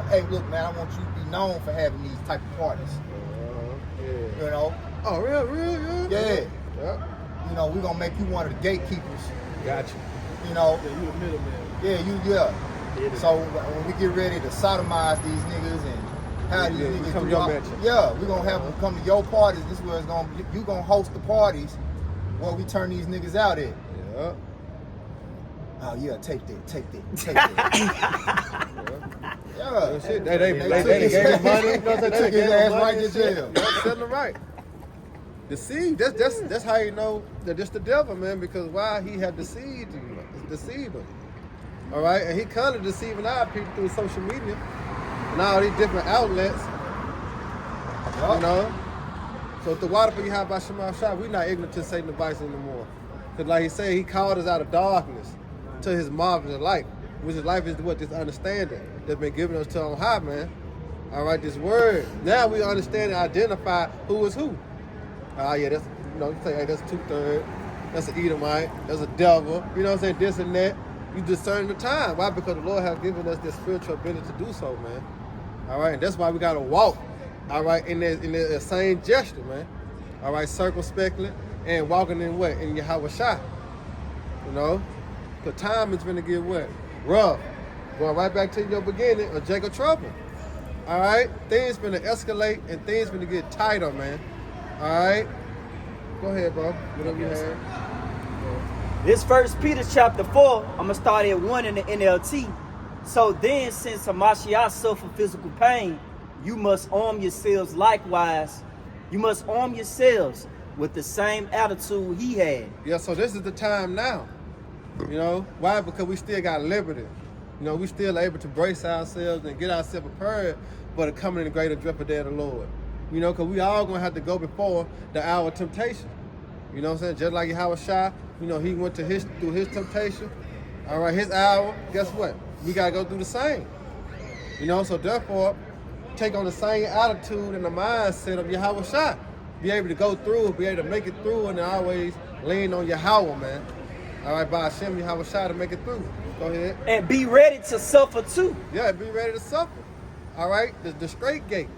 hey, look, man, I want you to be known for having these type of parties. Yeah. You know? Oh, real? Yeah. Yeah. You know, we're gonna make you one of the gatekeepers. Gotcha. You know? Yeah, you a middleman. Yeah. So when we get ready to sodomize these niggas and how these niggas come do to your all- mansion. yeah, we're gonna have them come to your parties. This is where it's gonna you gonna host the parties where we turn these niggas out at. Yeah. Oh yeah, take that. Yeah. Real shit. They gave him money. They took his ass right to and shit. jail. Yeah, selling them right. Deceive. That's how you know that it's the devil, man. Because why he had deceived you, deceived them. All right, and he kind of deceiving our people through social media and all these different outlets. You know. So the water for you have by Shema Shah, we not ignorant to Satan's device anymore. Because like he said, he called us out of darkness to his marvelous light, which is life is what this understanding that's been given us to on high, man. All right, this word. Now we understand and identify who is who. Yeah, that's, you know, you say, hey, that's 2/3, that's an Edomite, that's a devil, you know what I'm saying, this and that. You discern the time. Why? Because the Lord has given us this spiritual ability to do so, man. All right, and that's why we got to walk, all right, in the same gesture, man. All right, circumspectly and walking in what? In Yahweh Shai. You know? The time is going to get what? Rough. Going right back to your beginning of Jacob trouble. All right? Things going to escalate and things going to get tighter, man. All right? Go ahead, bro. Whatever you have. This 1 Peter chapter 4, I'm going to start at 1 in the NLT. So then, since Hamashiach suffered physical pain, you must arm yourselves likewise. You must arm yourselves with the same attitude he had. Yeah, so this is the time now. You know? Why? Because we still got liberty. You know, we still able to brace ourselves and get ourselves prepared for the coming and greater dread of the Lord. You know, because we all going to have to go before the hour of temptation. You know what I'm saying? Just like Yahweh Shai, you know, he went to through his temptation. All right, his hour, guess what? We got to go through the same. You know, so therefore, take on the same attitude and the mindset of Yahweh Shai. Be able to go through, be able to make it through, and always lean on Yahweh, man. All right, by Hashem, Yahweh Shai to make it through. Go ahead. And be ready to suffer too. Yeah, be ready to suffer. All right, the straight gate.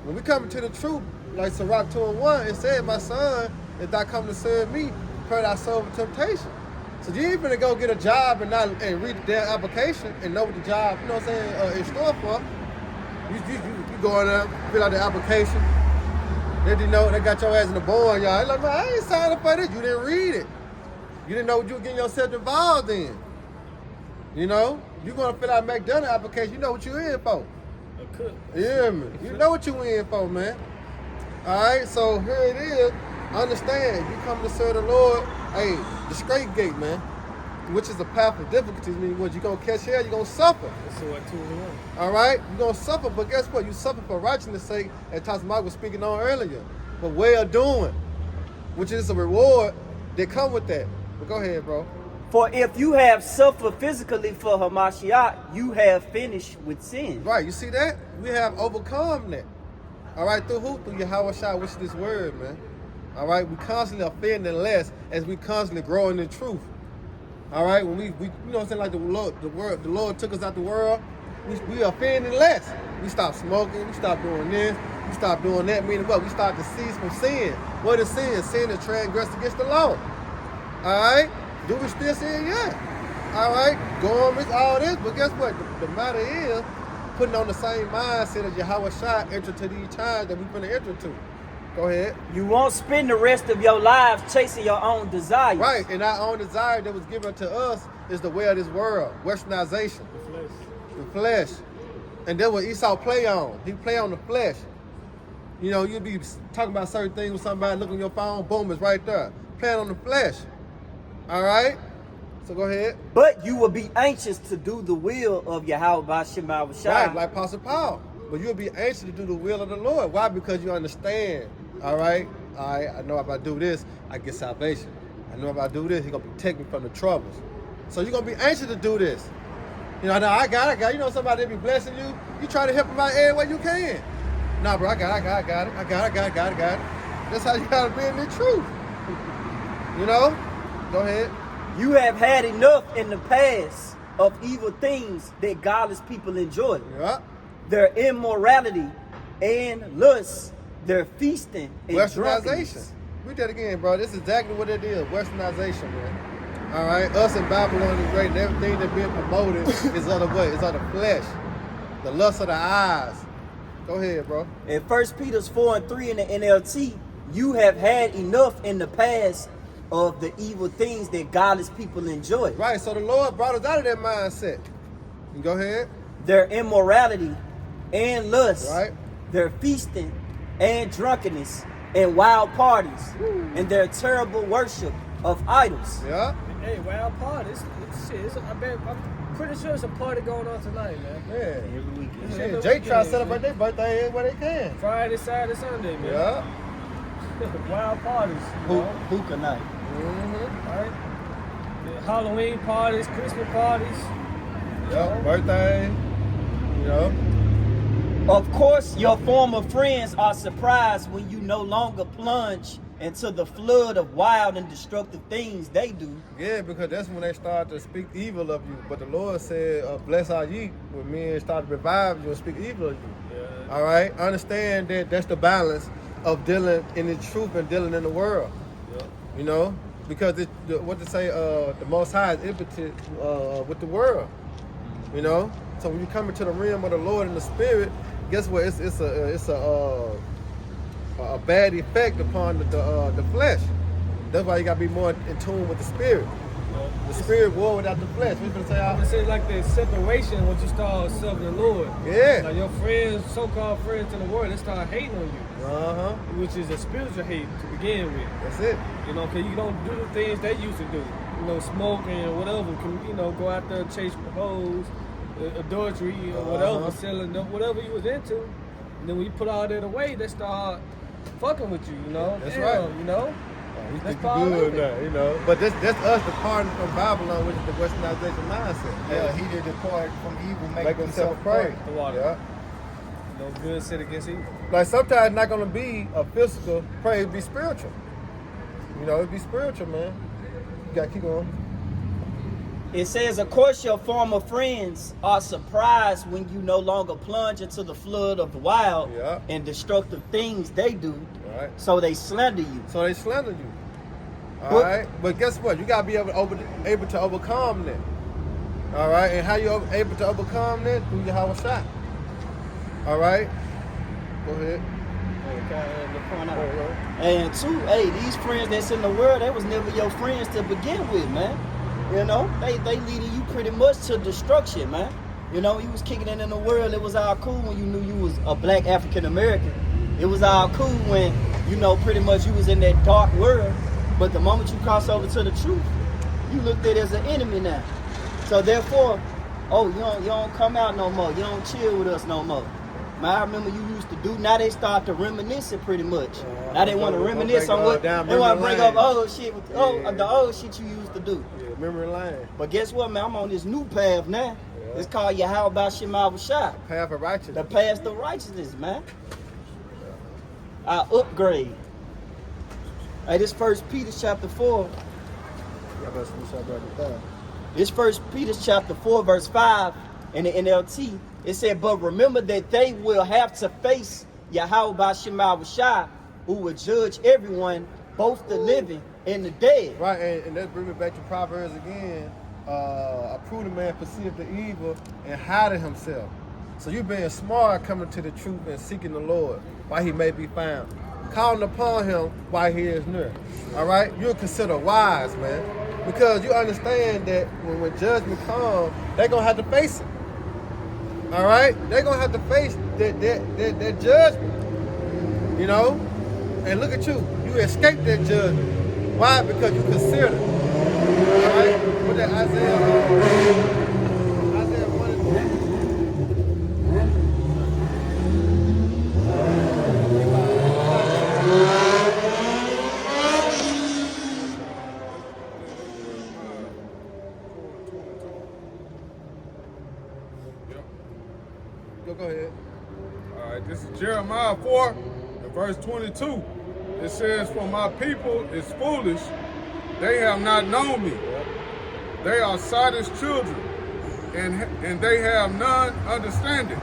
When we come to the truth, like Sirach 2:1, it said, my son, if thou come to serve me, prepare thy soul for temptation. So you ain't gonna go get a job and read the damn application and know what the job, you know what I'm saying, in store for. You go in there, fill out the application. Then you know they got your ass in the board, y'all. Like, man, I ain't signed up for this. You didn't read it. You didn't know what you were getting yourself involved in. You know, you gonna fill out a McDonald's application. You know what you in for. A cook. Yeah, man. You know what you in for, man. All right, so here it is. Understand, you come to serve the Lord. Hey, the straight gate, man, which is a path of difficulties. Meaning, what you gonna catch hell, you gonna suffer. That's what 2 and 1. All right, you gonna suffer, but guess what? You suffer for righteousness' sake, as Tasha Mike was speaking on earlier. But well doing, which is a reward that come with that. But go ahead, bro. For if you have suffered physically for Hamashiach, you have finished with sin. Right, you see that? We have overcome that. All right, through who? Through Yahweh Shai, which is this word, man. All right, we constantly offending less as we constantly growing in truth. All right, when we you know what I'm saying, like the Lord took us out the world, we offending less. We stop smoking, we stop doing this, we stop doing that, meaning what? We start to cease from sin. What is sin? Sin is transgress against the law. All right? Do we still sin? Yeah. All right? Go on with all this, but guess what? The matter is, putting on the same mindset as Yahweh Shai enter to these times that we're going to enter to. Go ahead. You won't spend the rest of your lives chasing your own desires. Right, and our own desire that was given to us is the way of this world, westernization, the flesh. And that's what Esau play on. He play on the flesh. You know, you'll be talking about certain things with somebody, look on your phone, boom, it's right there. Playing on the flesh. All right? So go ahead. But you will be anxious to do the will of Yahweh B'Shem Yahushua. Right, like Apostle Paul. But you'll be anxious to do the will of the Lord. Why? Because you understand. All right? I know if I do this, I get salvation. I know if I do this, He's going to protect me from the troubles. So you're going to be anxious to do this. You know, now I got it. You know somebody that be blessing you. You try to help them out every way you can. Nah, bro, I got it. That's how you got to be in the truth. You know? Go ahead. You have had enough in the past of evil things that godless people enjoy. Yeah. their immorality and lust, their feasting and Westernization. drunkenness. Read that again, bro. This is exactly what it is. Westernization, man. All right, us in Babylon is great, and everything that's being promoted is of the what? It's of the flesh, the lust of the eyes. Go ahead, bro. In 1 Peter 4:3 in the NLT, you have had enough in the past of the evil things that godless people enjoy. Right, so the Lord brought us out of that mindset. Go ahead. Their immorality and lust, Right. their feasting and drunkenness and wild parties, and their terrible worship of idols. Yeah. Hey, wild party. I'm pretty sure it's a party going on tonight, man. Yeah. Every weekend. It's Yeah, every Jay try to weekend, celebrate man. their birthday where they can. Friday, Saturday, Sunday, man. Yeah. Wild parties. You know? Hookah night. Mm-hmm. Right? The Halloween parties, Christmas parties. Yeah. Birthday. You know. Of course, your former friends are surprised when you no longer plunge into the flood of wild and destructive things they do. Yeah, because that's when they start to speak evil of you. But the Lord said, bless are ye when men start to revive you and speak evil of you. Yeah. All right? Understand that that's the balance of dealing in the truth and dealing in the world. Yeah. You know? Because what to say, the Most High is impotent with the world. You know? So when you come into the realm of the Lord and the Spirit, guess what? It's a bad effect upon the flesh. That's why you gotta be more in tune with the Spirit. The Spirit war without the flesh. We gonna say, I'm gonna say like the separation once you start serving the Lord. Yeah. Like your friends, so-called friends in the world, they start hating on you, uh-huh. which is a spiritual hate to begin with. That's it. You know, because you don't do the things they used to do. You know, smoking or whatever. You know, go out there and chase hoes, adultery or whatever, selling whatever you was into. And then when you put all that away, they start fucking with you. You know, That's damn, right. You know, We that's think part good of it. now, you know. But that's us departing from Babylon, which is the Westernization mindset. Yeah, he did depart from evil, Make make himself himself pray. pray. The water. Yeah. You know, good sit against evil. Like sometimes it's not gonna be a physical prayer, it'll be spiritual. You know, it'll be spiritual, man. You gotta keep going. It says, of course, your former friends are surprised when you no longer plunge into the flood of wild Yeah. and destructive things they do, Right. so they slander you. So they slander you. All But- right. But guess what? You gotta be able to overcome that. All right. And how you able to overcome that? Through your Howard shot. All right. Go ahead. And two, hey, these friends that's in the world, they was never your friends to begin with, man. You know, they leading you pretty much to destruction, man. You know, you was kicking it in the world. It was all cool when you knew you was a black African American. It was all cool when, you know, pretty much you was in that dark world. But the moment you cross over to the truth, you looked at it as an enemy now. So therefore, oh, you don't come out no more. You don't chill with us no more. Man, I remember you used to do. Now they start to reminisce it pretty much. Now they want to reminisce on what they want to bring up old shit. The old shit you used to do. Yeah, memory lane. But guess what, man? I'm on this new path now. It's called Yahweh Shema Shah. Path of The righteousness. path of righteousness, man. I upgrade. Hey, this 1 Peter chapter 4. This 1 Peter chapter 4, verse 5 in the NLT. It said, but remember that they will have to face Yahweh Shema Shah, who will judge everyone, both the living and the dead. Right, and let's bring it back to Proverbs again. A prudent man perceiveth the evil and hideth himself. So you being smart, coming to the truth and seeking the Lord while he may be found. Calling upon him while he is near. All right? You're considered wise, man. Because you understand that when judgment comes, they're going to have to face it. All right? They're going to have to face that judgment. You know? And look at you. You escaped that judgment. Why? Because you consider. All right? With that Isaiah 1 and 2. Go ahead. All right, this is Jeremiah 4, and verse 22. It says, for my people is foolish, they have not known me. They are Sodom's children, and they have none understanding.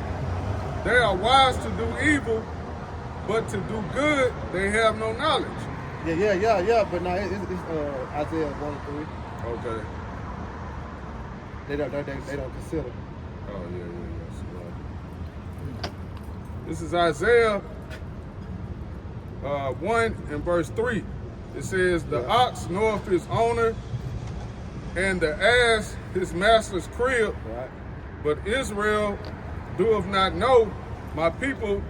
They are wise to do evil, but to do good, they have no knowledge. Yeah. But now it's Isaiah 1 and 3. Okay. They don't consider. Oh, yeah. This is Isaiah 1 and verse 3. It says, the ox knoweth his owner, and the ass his master's crib. Right. But Israel doeth not know, my people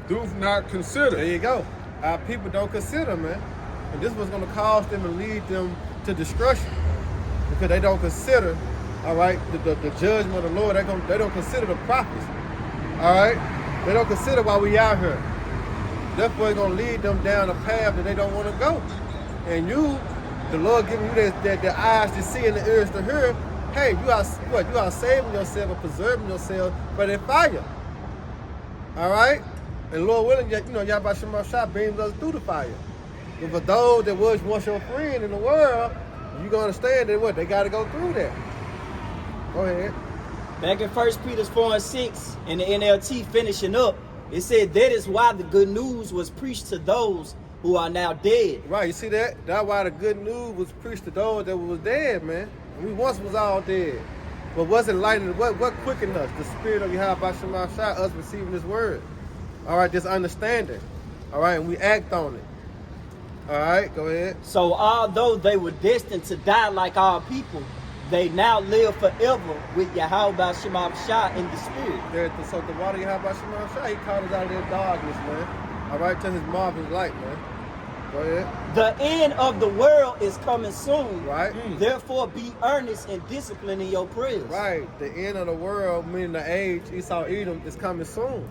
do not consider. There you go. Our people don't consider, man. And this was going to cause them and lead them to destruction. Because they don't consider, all right, the judgment of the Lord. They don't consider the prophets. All right? They don't consider why we out here. Therefore, it's going to lead them down a path that they don't want to go. And you, the Lord giving you the eyes to see and the ears to hear, hey, you are what? You are saving yourself and preserving yourself for that fire. All right? And Lord willing, Yahweh Shema Shah beams us through the fire. But for those that was once your friend in the world, you're going to understand that what? They got to go through that. Go ahead. Back in 1 Peter 4 and 6, in the NLT finishing up, it said that is why the good news was preached to those who are now dead. Right, you see that? That's why the good news was preached to those that was dead, man. We once was all dead. But what's enlightening, what quickened us? The spirit of Yahweh Shema Shah, us receiving this word. All right, this understanding. All right, and we act on it. All right, go ahead. So although they were destined to die like our people, they now live forever with Yahweh Shema Shah in the spirit. So the water Yahweh Shema Shah, he called us out of that darkness, man. All right, to his marvelous light, man. Go ahead. The end of the world is coming soon. Right. Therefore, be earnest and disciplined in your prayers. Right. The end of the world, meaning the age, Esau Edom, is coming soon.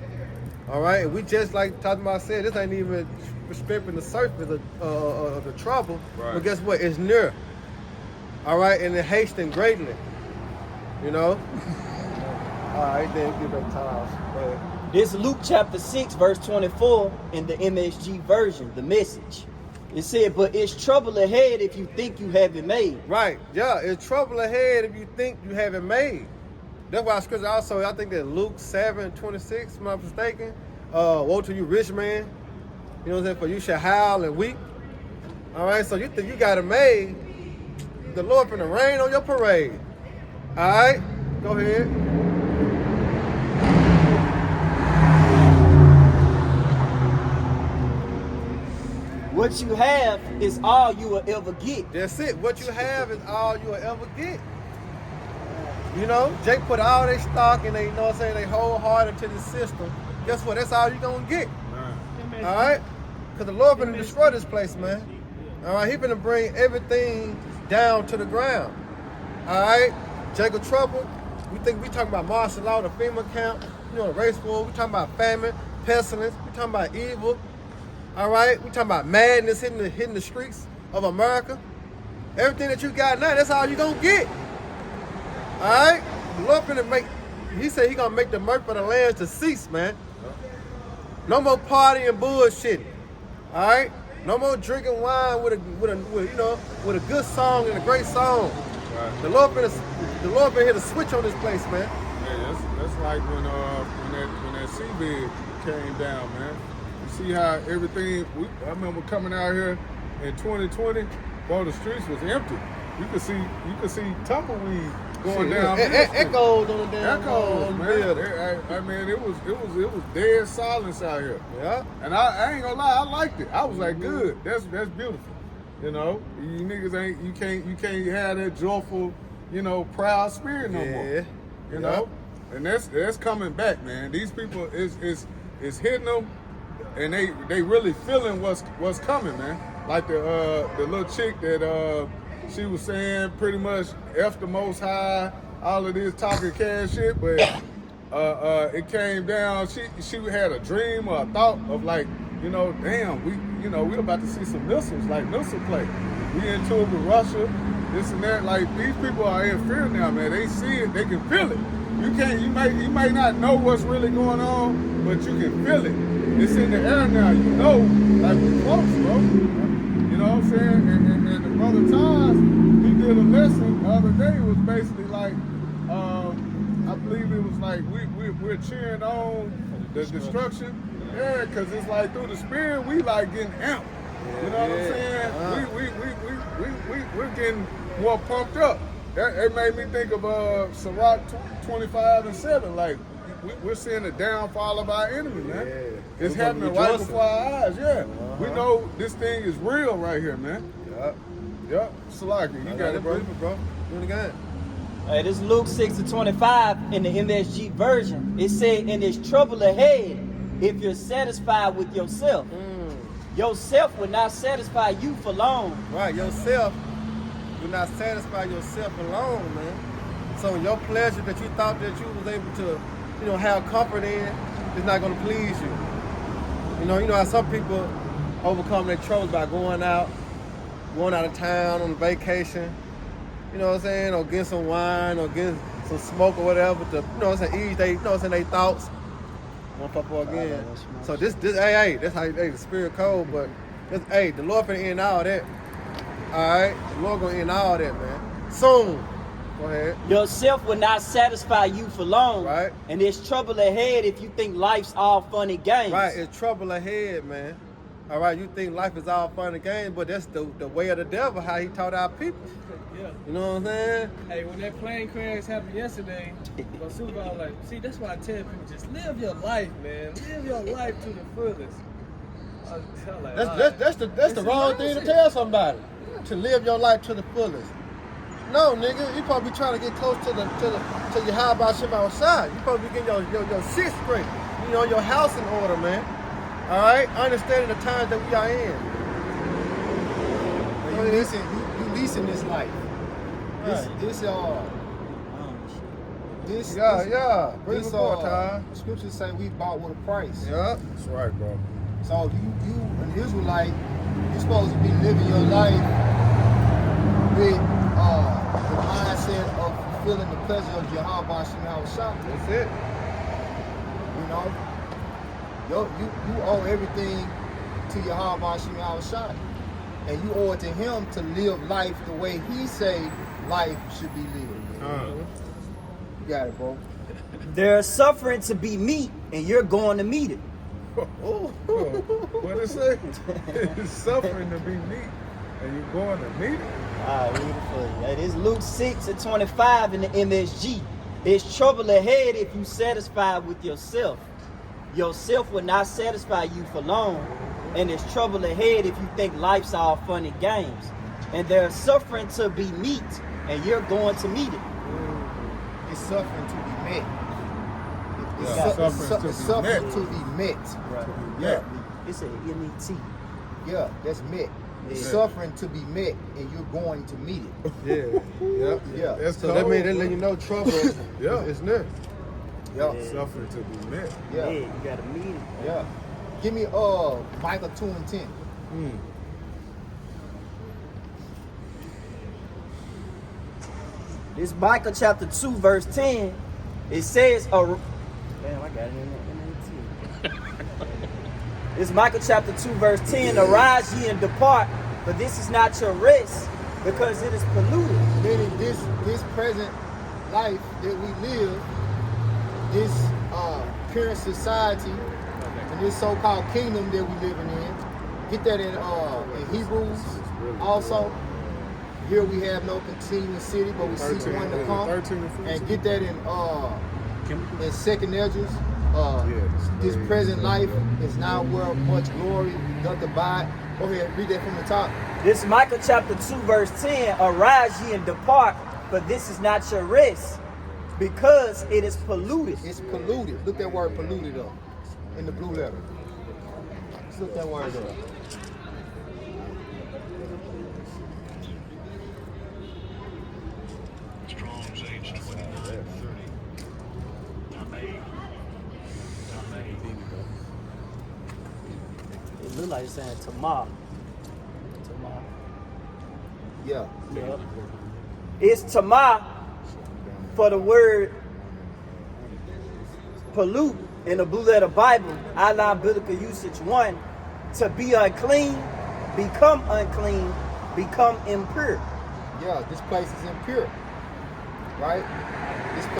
All right. And we just like talking about said, this ain't even stripping the surface of the trouble. Right. But guess what? It's near. All right. And it hasten greatly. You know? All right. Then give them times. Go ahead. This Luke chapter 6, verse 24 in the MSG version, the Message. It said, but it's trouble ahead if you think you have it made. Right. Yeah, it's trouble ahead if you think you have it made. That's why scripture also, I think that Luke 7:26, if I'm not mistaken, woe to you rich man. You know what I'm saying? For you shall howl and weep. All right, so you think you got it made. The Lord finna rain on your parade. All right, go ahead. What you have is all you will ever get. That's it. What you have is all you'll ever get. You know, Jake put all their stock and they, you know what I'm saying, they wholehearted to the system. Guess what? That's all you're going to get. All right? Because the Lord finna destroy this place, man. All right? He finna bring everything down to the ground. All right? Jacob trouble. We talking about martial law, the FEMA camp, you know, the race war. We talking about famine, pestilence. We talking about evil. All right? We talking about madness hitting the streets of America. Everything that you got now, that's all you gonna get. All right? The Lord finna he said he gonna make the mirth of the land to cease, man. No more partying and bullshitting. All right? No more drinking wine with a good song and a great song. Right. The Lord been here to switch on this place, man. Yeah, that's like when that seabed came down, man. You see how everything. I remember coming out here in 2020, all the streets was empty. You could see tumbleweed going down. Echoes on the damn. Echoes, man. I mean, it was dead silence out here. Yeah. And I ain't gonna lie, I liked it. I was like, good. That's beautiful. You know, you niggas you can't have that joyful, proud spirit no more. You know, and that's coming back, man. These people is hitting them, and they really feeling what's coming, man. Like the little chick that she was saying pretty much F the Most High, all of this talking cash shit, but it came down. She had a dream or a thought of like, damn, we're about to see some missiles, like missile play. We into it with Russia, this and that. Like, these people are in fear now, man. They see it, they can feel it. You may not know what's really going on, but you can feel it. It's in the air now. Like we close, bro. You know what I'm saying? And the brother Taz, he did a lesson the other day. It was basically like, I believe it was like we're cheering on The destruction. Yeah, because it's like through the spirit, we like getting amped. You know what I'm saying? We're getting more pumped up. It made me think of Sirach 25:7. Like, we're seeing the downfall of our enemy, man. Yeah. It's happening right before our eyes, yeah. We know this thing is real right here, man. Yup. Salaki, you got it, bro. bro. Do it again. Hey, this is Luke 6:25 in the MSG version. It said, "And there's trouble ahead if you're satisfied with yourself. Yourself will not satisfy you for long." Right, yourself will not satisfy yourself alone, man. So your pleasure that you thought that you was able to, have comfort in, is not gonna please you. You know how some people overcome their troubles by going out of town on a vacation. You know what I'm saying? Or getting some wine or getting some smoke or whatever to, ease they, their thoughts. One pop again. So this, hey, that's how the spirit code, but the Lord finna end all that. Alright? The Lord gonna end all that, man. Soon. Go ahead. Yourself will not satisfy you for long. Right. And there's trouble ahead if you think life's all fun and games. Right, it's trouble ahead, man. Alright, you think life is all fun and games, but that's the way of the devil, how he taught our people. Yeah. You know what I'm saying? Hey, when that plane crash happened yesterday, my supervisor was like, see, that's why I tell people, just live your life, man. Live your life to the fullest. I was like, That's the wrong thing to tell somebody. To live your life to the fullest. No, nigga, you probably be trying to get close to your how about shit outside. You probably be getting your shit straight. Your house in order, man. All right, understanding the times that we are in. You leasing this life. This scriptures say we bought with a price. Yeah, That's right, bro. So you an Israelite, you're supposed to be living your life with the mindset of fulfilling the pleasure of Jehovah Shemel Shah. that's it. You owe everything to Jehovah Shemel Shah. And you owe it to him to live life the way he say life should be lived. You got it, bro. There's suffering to be meet, and you're going to meet it. What it say? It's suffering to be meat, and you're going to meet it. All right, read it for you. It is Luke 6:25 in the MSG. There's trouble ahead if you satisfied with yourself. Yourself will not satisfy you for long. And there's trouble ahead if you think life's all fun and games. And there's suffering to be meet, and you're going to meet it. It's suffering to be met. It's suffering to be met. Right. Yeah. It's a M-E-T. Yeah, that's met. It's suffering to be met, and you're going to meet it. Yeah. That's So that means they let you know trouble is near. Yeah. Suffering to be met. Yeah. You got to meet it. Yeah. Give me Micah 2:10. This Micah chapter 2 verse 10, it says, damn, I got it in there. This Micah chapter 2 verse 10, arise ye and depart, for this is not your rest, because it is polluted. Meaning this present life that we live, this current society, and this so-called kingdom that we living in. Get that in Hebrews also. Here we have no continuing city, but we seek one to come. And get that in second Edges. This present life is now where much glory doth abide. Go ahead, read that from the top. This Micah chapter 2 verse 10, arise ye and depart, for this is not your rest, because it is polluted. It's polluted. Look that word polluted up in the blue letter. Let's look that word up. It look like it's saying Tamar. Yeah. Yeah. It's Tamar for the word pollute in the blue letter Bible, outline biblical usage 1, to be unclean, become impure. Yeah, this place is impure. Right?